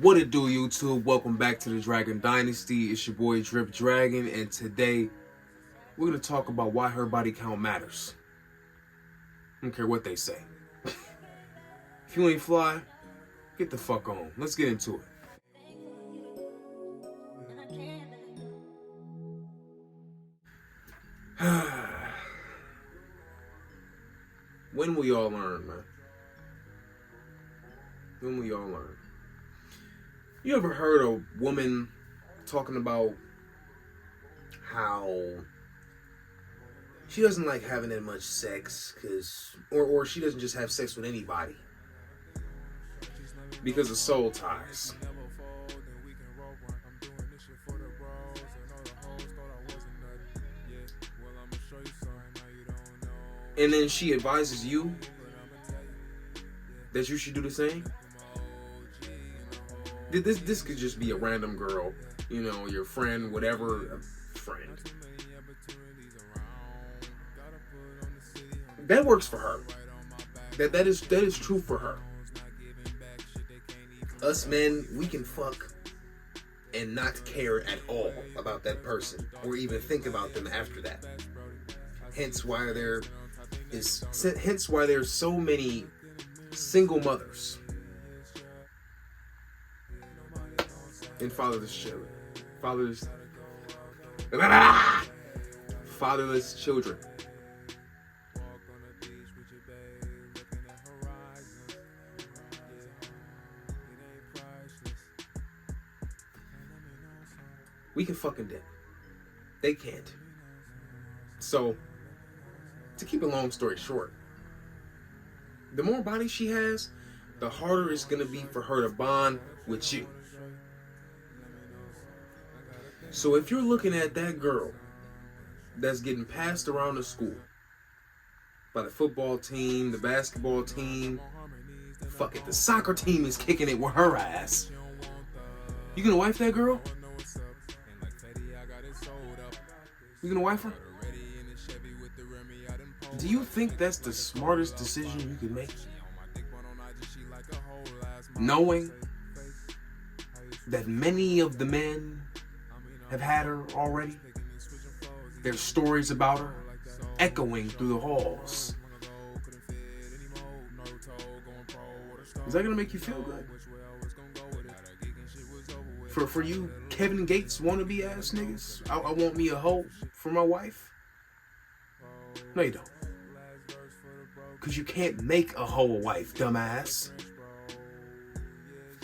What it do, YouTube? Welcome back to the Dragon Dynasty. It's your boy Drip Dragon, and today we're gonna talk about why her body count matters. I don't care what they say. If you ain't fly, get the fuck on. Let's get into it. When will y'all learn, man? When will y'all learn? You ever heard a woman talking about how she doesn't like having that much sex or she doesn't just have sex with anybody because of soul ties? And then she advises you that you should do the same. This could just be a random girl, you know, your friend, whatever, a friend. That works for her. That is true for her. Us men, we can fuck and not care at all about that person or even think about them after that. Hence why there's so many single mothers and fatherless children. Fatherless children. We can fucking dip. They can't. So, to keep a long story short, the more body she has, the harder it's gonna be for her to bond with you. So if you're looking at that girl that's getting passed around the school by the football team, the basketball team, fuck it, the soccer team is kicking it with her ass, you gonna wife that girl? You gonna wife her? Do you think that's the smartest decision you could make? Knowing that many of the men have had her already, there's stories about her echoing through the halls. Is that gonna make you feel good? For you Kevin Gates wannabe ass niggas, I want me a hoe for my wife? No, you don't. Because you can't make a hoe a wife, dumbass.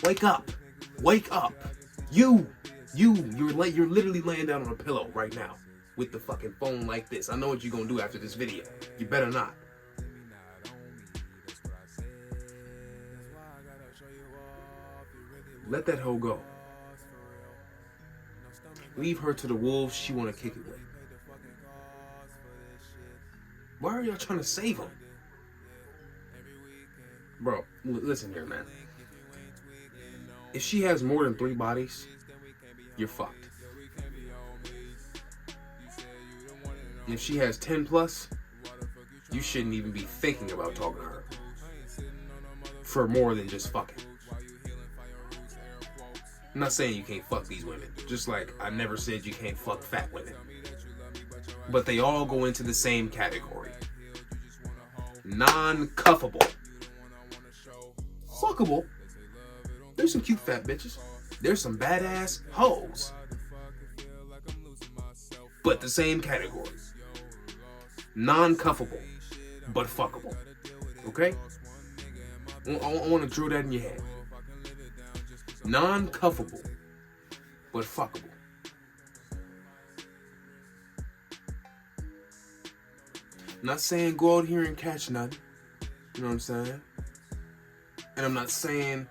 Wake up. Wake up. You're literally laying down on a pillow right now with the fucking phone like this. I know what you're gonna do after this video. You better not. Let that hoe go. Leave her to the wolves she wanna kick it with. Why are y'all trying to save him? Bro, listen here, man. If she has more than 3 bodies, you're fucked. And if she has 10 plus, you shouldn't even be thinking about talking to her. For more than just fucking. I'm not saying you can't fuck these women. Just like I never said you can't fuck fat women. But they all go into the same category. Non-cuffable. Fuckable. There's some cute fat bitches. There's some badass hoes. But the same category. Non-cuffable, but fuckable. Okay? I want to drill that in your head. Non-cuffable, but fuckable. I'm not saying go out here and catch nothing. You know what I'm saying? And I'm not saying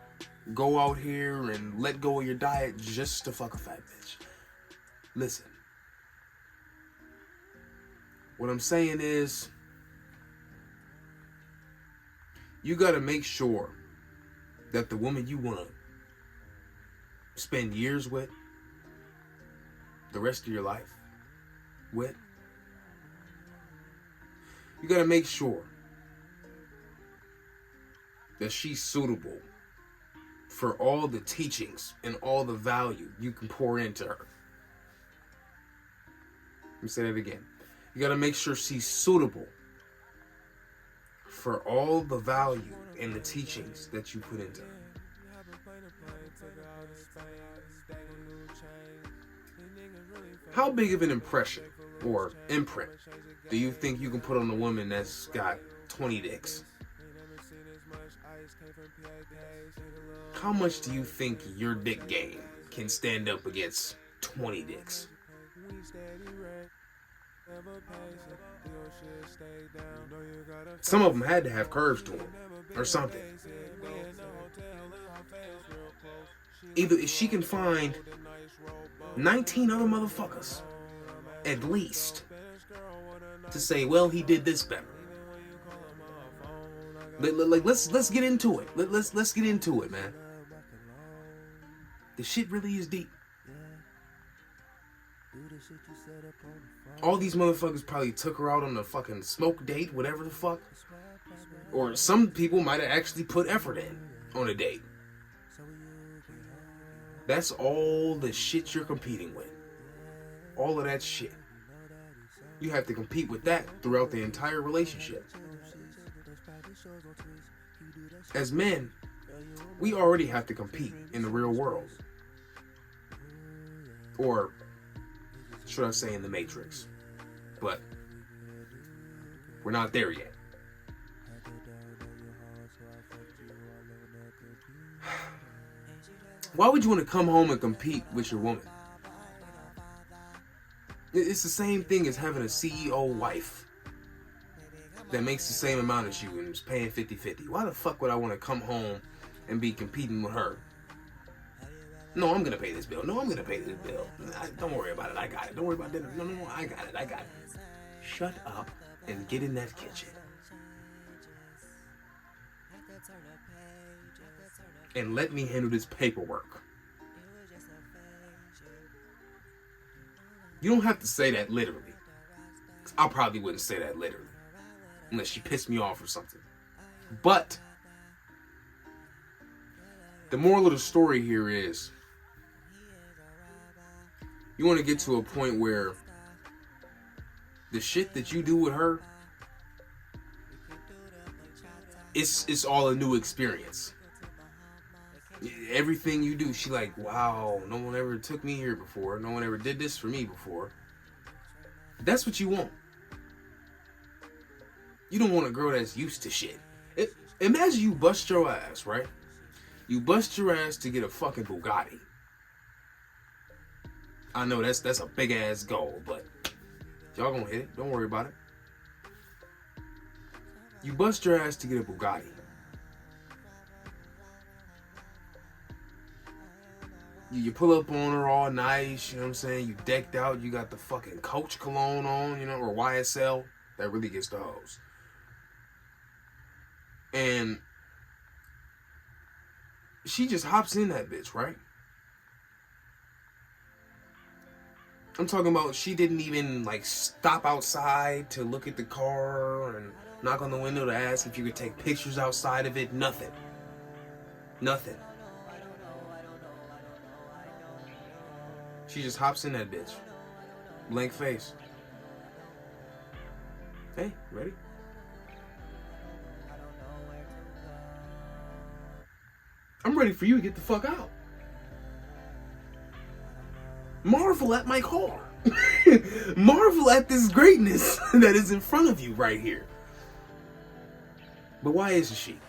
go out here and let go of your diet just to fuck a fat bitch. Listen. What I'm saying is, you gotta make sure that the woman you want to spend years with, the rest of your life with, you gotta make sure that she's suitable for all the teachings and all the value you can pour into her. Let me say that again. You got to make sure she's suitable for all the value and the teachings that you put into her. How big of an impression or imprint do you think you can put on a woman that's got 20 dicks? How much do you think your dick game can stand up against 20 dicks? Some of them had to have curves to them or something. Either if she can find 19 other motherfuckers at least to say, well, he did this better. Like let's get into it. Let's get into it, man. The shit really is deep. All these motherfuckers probably took her out on a fucking smoke date, whatever the fuck. Or some people might have actually put effort in on a date. That's all the shit you're competing with. All of that shit. You have to compete with that throughout the entire relationship. As men, we already have to compete in the real world. Or should I say in the Matrix? But we're not there yet. Why would you want to come home and compete with your woman? It's the same thing as having a CEO wife that makes the same amount as you and is paying 50-50. Why the fuck would I want to come home and be competing with her? No, I'm going to pay this bill. No, I'm going to pay this bill. Don't worry about it. I got it. Don't worry about dinner. No, I got it. Shut up and get in that kitchen. And let me handle this paperwork. You don't have to say that literally. I probably wouldn't say that literally. Unless she pissed me off or something. But the moral of the story here is you want to get to a point where the shit that you do with her, it's all a new experience. Everything you do, she like, wow, no one ever took me here before. No one ever did this for me before. That's what you want. You don't want a girl that's used to shit. Imagine you bust your ass, right? You bust your ass to get a fucking Bugatti. I know that's a big ass goal, but y'all gonna hit it. Don't worry about it. You bust your ass to get a Bugatti. You pull up on her all nice, you know what I'm saying? You decked out, you got the fucking Coach cologne on, or YSL. That really gets the hose. And she just hops in that bitch, right? I'm talking about she didn't even stop outside to look at the car and knock on the window to ask if you could take pictures outside of it. Nothing. She just hops in that bitch. Blank face. Hey, ready? I'm ready for you to get the fuck out. Marvel at my car. Marvel at this greatness that is in front of you right here. But why isn't she?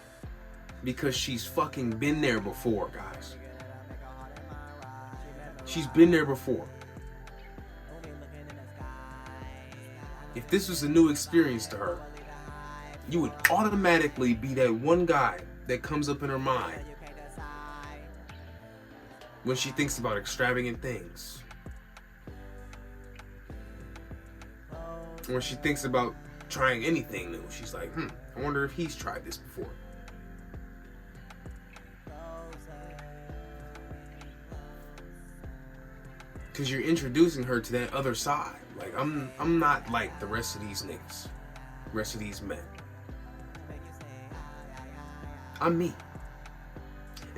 Because she's fucking been there before, guys. She's been there before. If this was a new experience to her, you would automatically be that one guy that comes up in her mind when she thinks about extravagant things. When she thinks about trying anything new, she's like, I wonder if he's tried this before. Because you're introducing her to that other side. Like, I'm not like the rest of these niggas. Rest of these men. I'm me.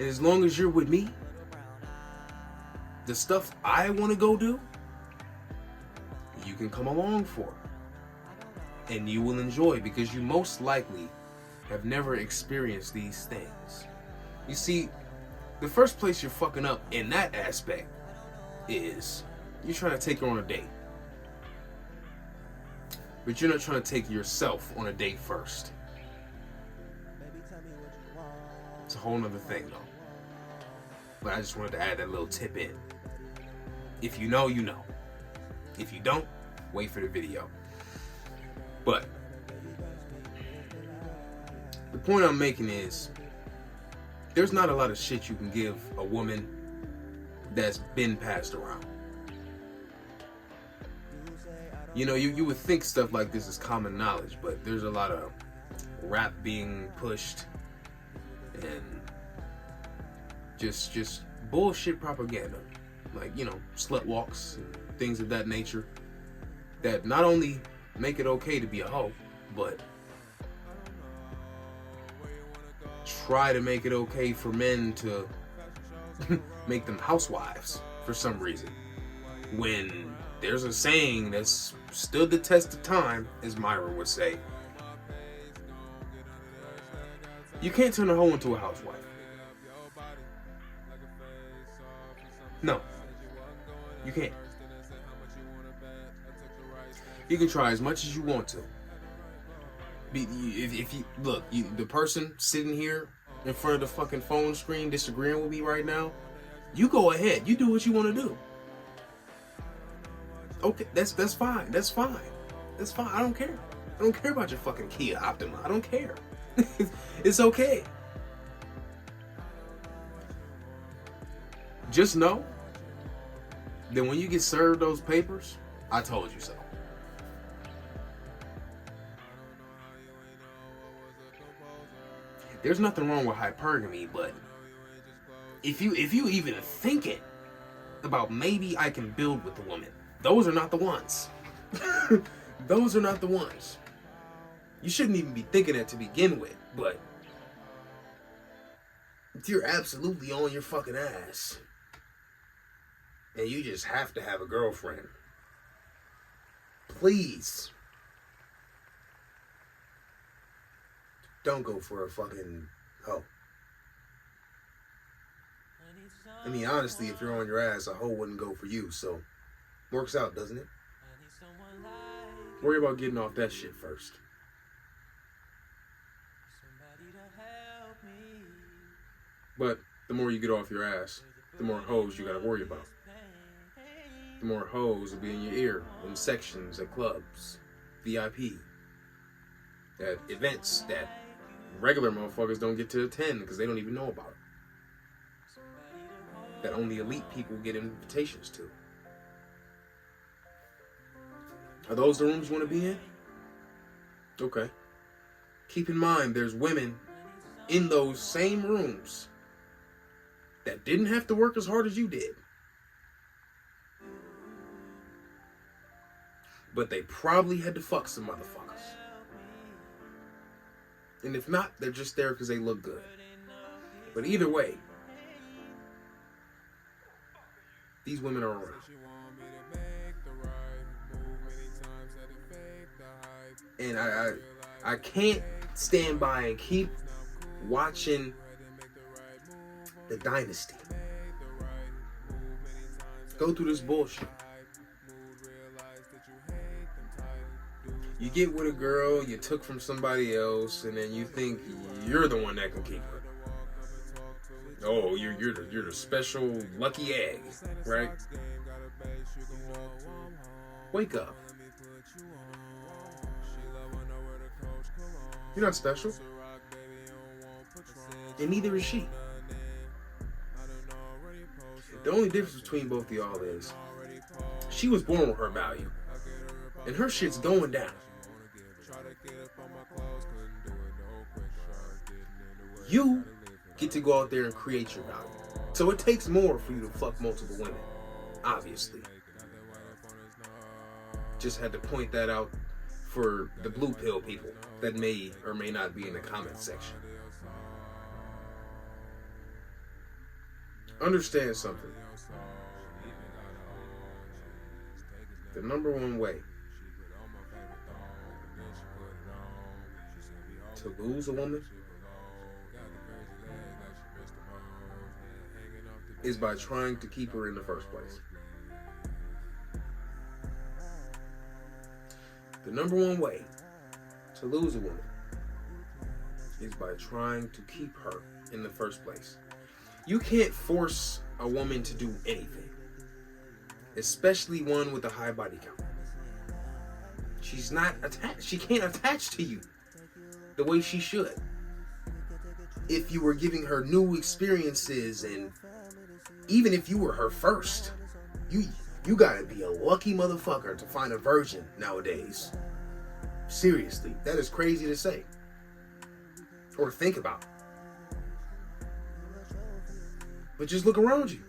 And as long as you're with me, the stuff I want to go do, you can come along for. And you will enjoy, because you most likely have never experienced these things. You see, the first place you're fucking up in that aspect is you're trying to take her on a date. But you're not trying to take yourself on a date first. It's a whole nother thing though. But I just wanted to add that little tip in. If you know, you know. If you don't, wait for the video. But the point I'm making is, there's not a lot of shit you can give a woman that's been passed around. You know, you would think stuff like this is common knowledge, but there's a lot of rap being pushed and just bullshit propaganda. Like, you know, slut walks and things of that nature that not only make it okay to be a hoe, but try to make it okay for men to make them housewives for some reason. When there's a saying that's stood the test of time, as Myra would say, you can't turn a hoe into a housewife. No, you can't. You can try as much as you want to. If you look, the person sitting here in front of the fucking phone screen disagreeing with me right now, you go ahead. You do what you want to do. Okay, that's fine. That's fine. That's fine. I don't care. I don't care about your fucking Kia Optima. I don't care. It's okay. Just know that when you get served those papers, I told you so. There's nothing wrong with hypergamy, but if you even think it about maybe I can build with the woman, those are not the ones. Those are not the ones. You shouldn't even be thinking that to begin with, but if you're absolutely on your fucking ass and you just have to have a girlfriend, please don't go for a fucking hoe. I mean, honestly, if you're on your ass, a hoe wouldn't go for you, so works out, doesn't it? Worry about getting off that shit first. But the more you get off your ass, the more hoes you gotta worry about. The more hoes will be in your ear in sections at clubs, VIP, at events that regular motherfuckers don't get to attend because they don't even know about it. That only elite people get invitations to. Are those the rooms you want to be in? Okay. Keep in mind, there's women in those same rooms that didn't have to work as hard as you did. But they probably had to fuck some motherfuckers. And if not, they're just there because they look good. But either way, these women are around. And I can't stand by and keep watching the Dynasty go through this bullshit. You get with a girl you took from somebody else, and then you think you're the one that can keep her. Oh, you're the special lucky egg, right? Wake up. You're not special. And neither is she. The only difference between both of y'all is she was born with her value. And her shit's going down. You get to go out there and create your value. So it takes more for you to fuck multiple women. Obviously. Just had to point that out for the blue pill people that may or may not be in the comment section. Understand something. The number one way to lose a woman is by trying to keep her in the first place. The number one way to lose a woman is by trying to keep her in the first place. You can't force a woman to do anything, especially one with a high body count. She's not attached. She can't attach to you the way she should. If you were giving her new experiences, and even if you were her first, you gotta be a lucky motherfucker to find a virgin nowadays. Seriously, that is crazy to say or think about. But just look around you.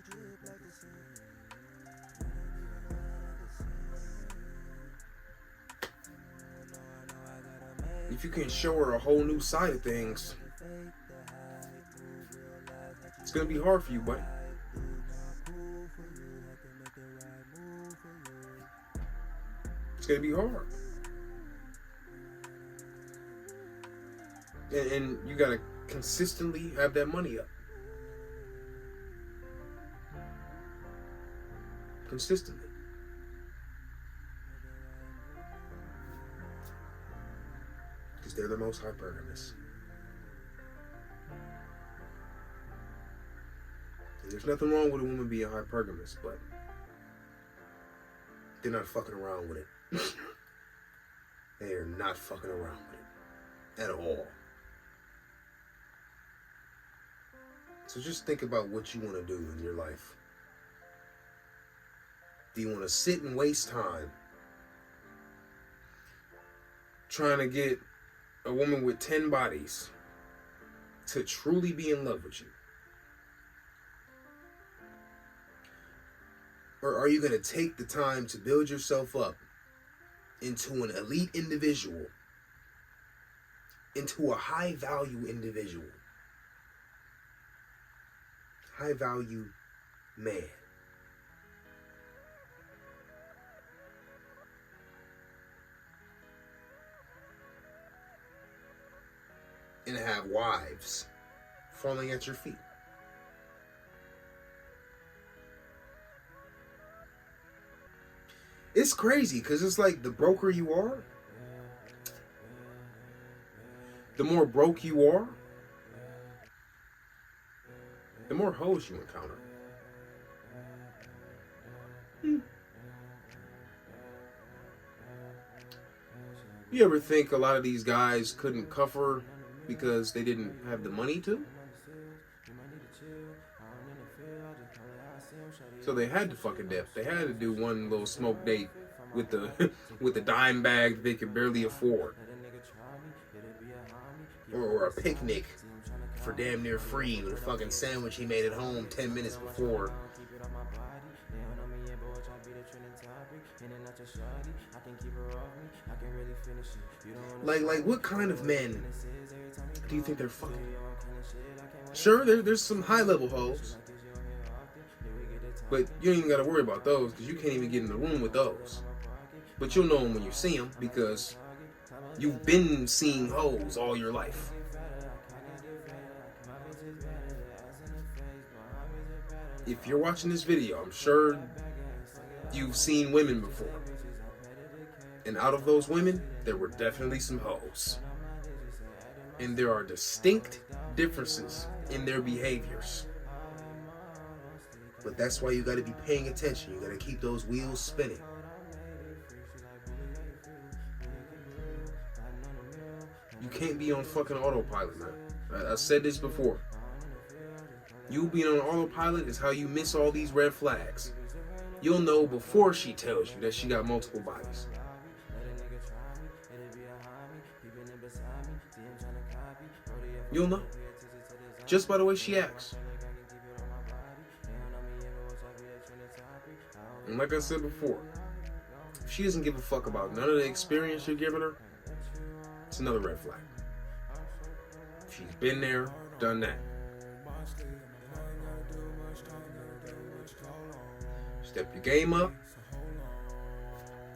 If you can show her a whole new side of things, it's gonna be hard for you, buddy. It's gonna be hard. And you gotta consistently have that money up. Consistently. Because they're the most hypergamous. And there's nothing wrong with a woman being hypergamous, but they're not fucking around with it. They are not fucking around with it at all. So just think about what you want to do in your life. Do you want to sit and waste time trying to get a woman with 10 bodies to truly be in love with you? Or are you going to take the time to build yourself up into an elite individual, into a high value individual, high value man? And have wives falling at your feet? It's crazy because it's like the broker you are, the more broke you are, the more hoes you encounter. You ever think a lot of these guys couldn't cuff her because they didn't have the money to? So they had to fucking dip. They had to do one little smoke date with the with the dime bag they could barely afford, or a picnic for damn near free with a fucking sandwich he made at home 10 minutes before. Like what kind of men do you think they're fucking? Sure, there's some high level hoes, but you don't even got to worry about those because you can't even get in the room with those. But you'll know them when you see them because you've been seeing hoes all your life. If you're watching this video, I'm sure you've seen women before. And out of those women, there were definitely some hoes. And there are distinct differences in their behaviors. But that's why you got to be paying attention. You got to keep those wheels spinning. You can't be on fucking autopilot, man. I said this before. You being on autopilot is how you miss all these red flags. You'll know before she tells you that she got multiple bodies. You'll know. Just by the way she acts. And like I said before, if she doesn't give a fuck about none of the experience you're giving her, it's another red flag. She's been there, done that. Step your game up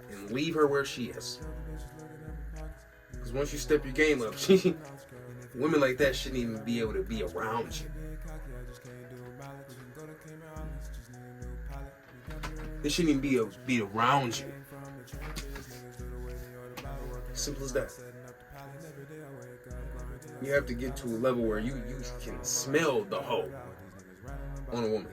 and leave her where she is. Because once you step your game up, women like that shouldn't even be able to be around you. They shouldn't even be around you. Simple as that. You have to get to a level where you can smell the hoe on a woman.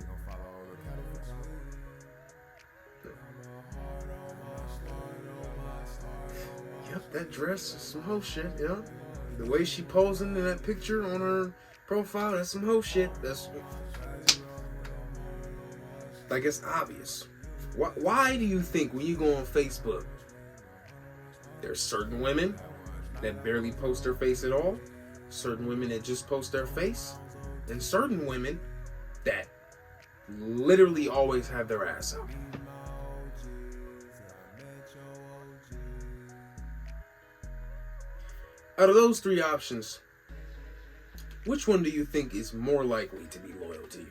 Yep, that dress is some hoe shit, yeah. The way she posing in that picture on her profile, that's some hoe shit. That's like, it's obvious. Why do you think when you go on Facebook, there's certain women that barely post their face at all, certain women that just post their face, and certain women that literally always have their ass out? Out of those three options, which one do you think is more likely to be loyal to you?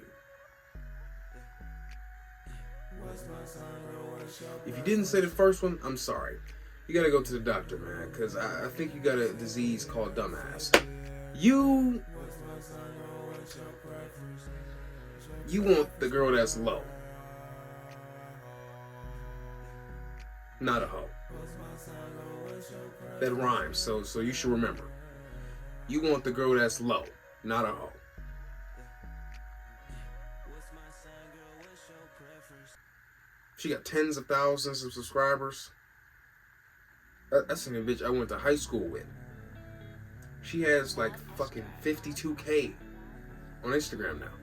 If you didn't say the first one, I'm sorry. You gotta go to the doctor, man, because I think you got a disease called dumbass. You want the girl that's low, not a hoe. That rhymes, so you should remember. You want the girl that's low, not a hoe. She got tens of thousands of subscribers. That's a bitch I went to high school with. She has like fucking 52K on Instagram now.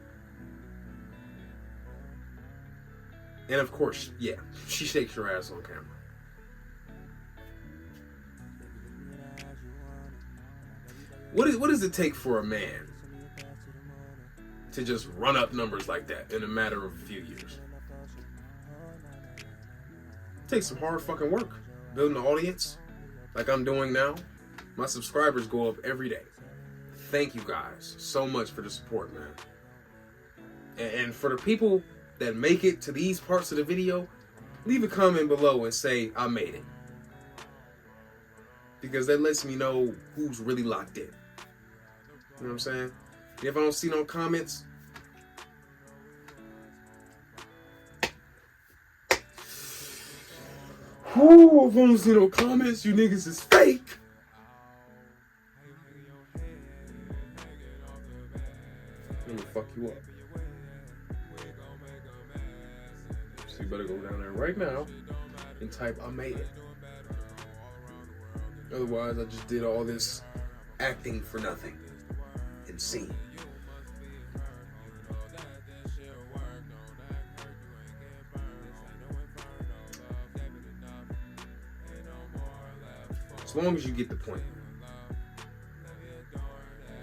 And of course, yeah, she shakes her ass on camera. What does it take for a man to just run up numbers like that in a matter of a few years? It takes some hard fucking work. Building an audience like I'm doing now. My subscribers go up every day. Thank you guys so much for the support, man. And for the people that make it to these parts of the video, leave a comment below and say I made it. Because that lets me know who's really locked in. You know what I'm saying? If I don't see no comments, whoo, if I don't see no comments, you niggas is fake. Let me fuck you up. So you better go down there right now and type I made it. Otherwise, I just did all this acting for nothing. Insane. As long as you get the point.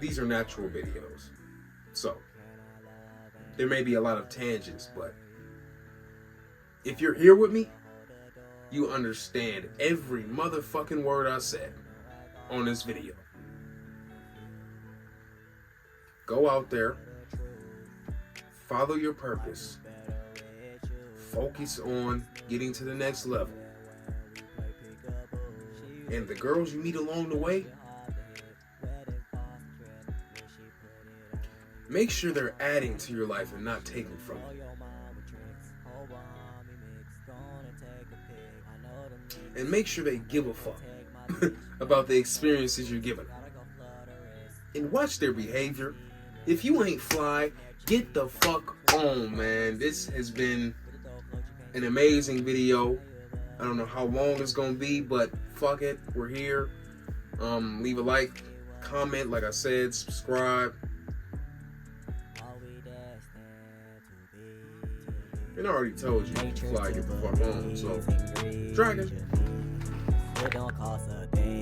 These are natural videos. So, there may be a lot of tangents, but if you're here with me, you understand every motherfucking word I said on this video. Go out there, follow your purpose, focus on getting to the next level. And the girls you meet along the way, make sure they're adding to your life and not taking from you. And make sure they give a fuck about the experiences you're giving them. And watch their behavior. If you ain't fly, get the fuck on, man. This has been an amazing video. I don't know how long it's gonna be, but fuck it, we're here. Leave a like, comment, like I said, subscribe. And I already told you, fly, get the fuck on. So, Dragon. It don't cost a thing.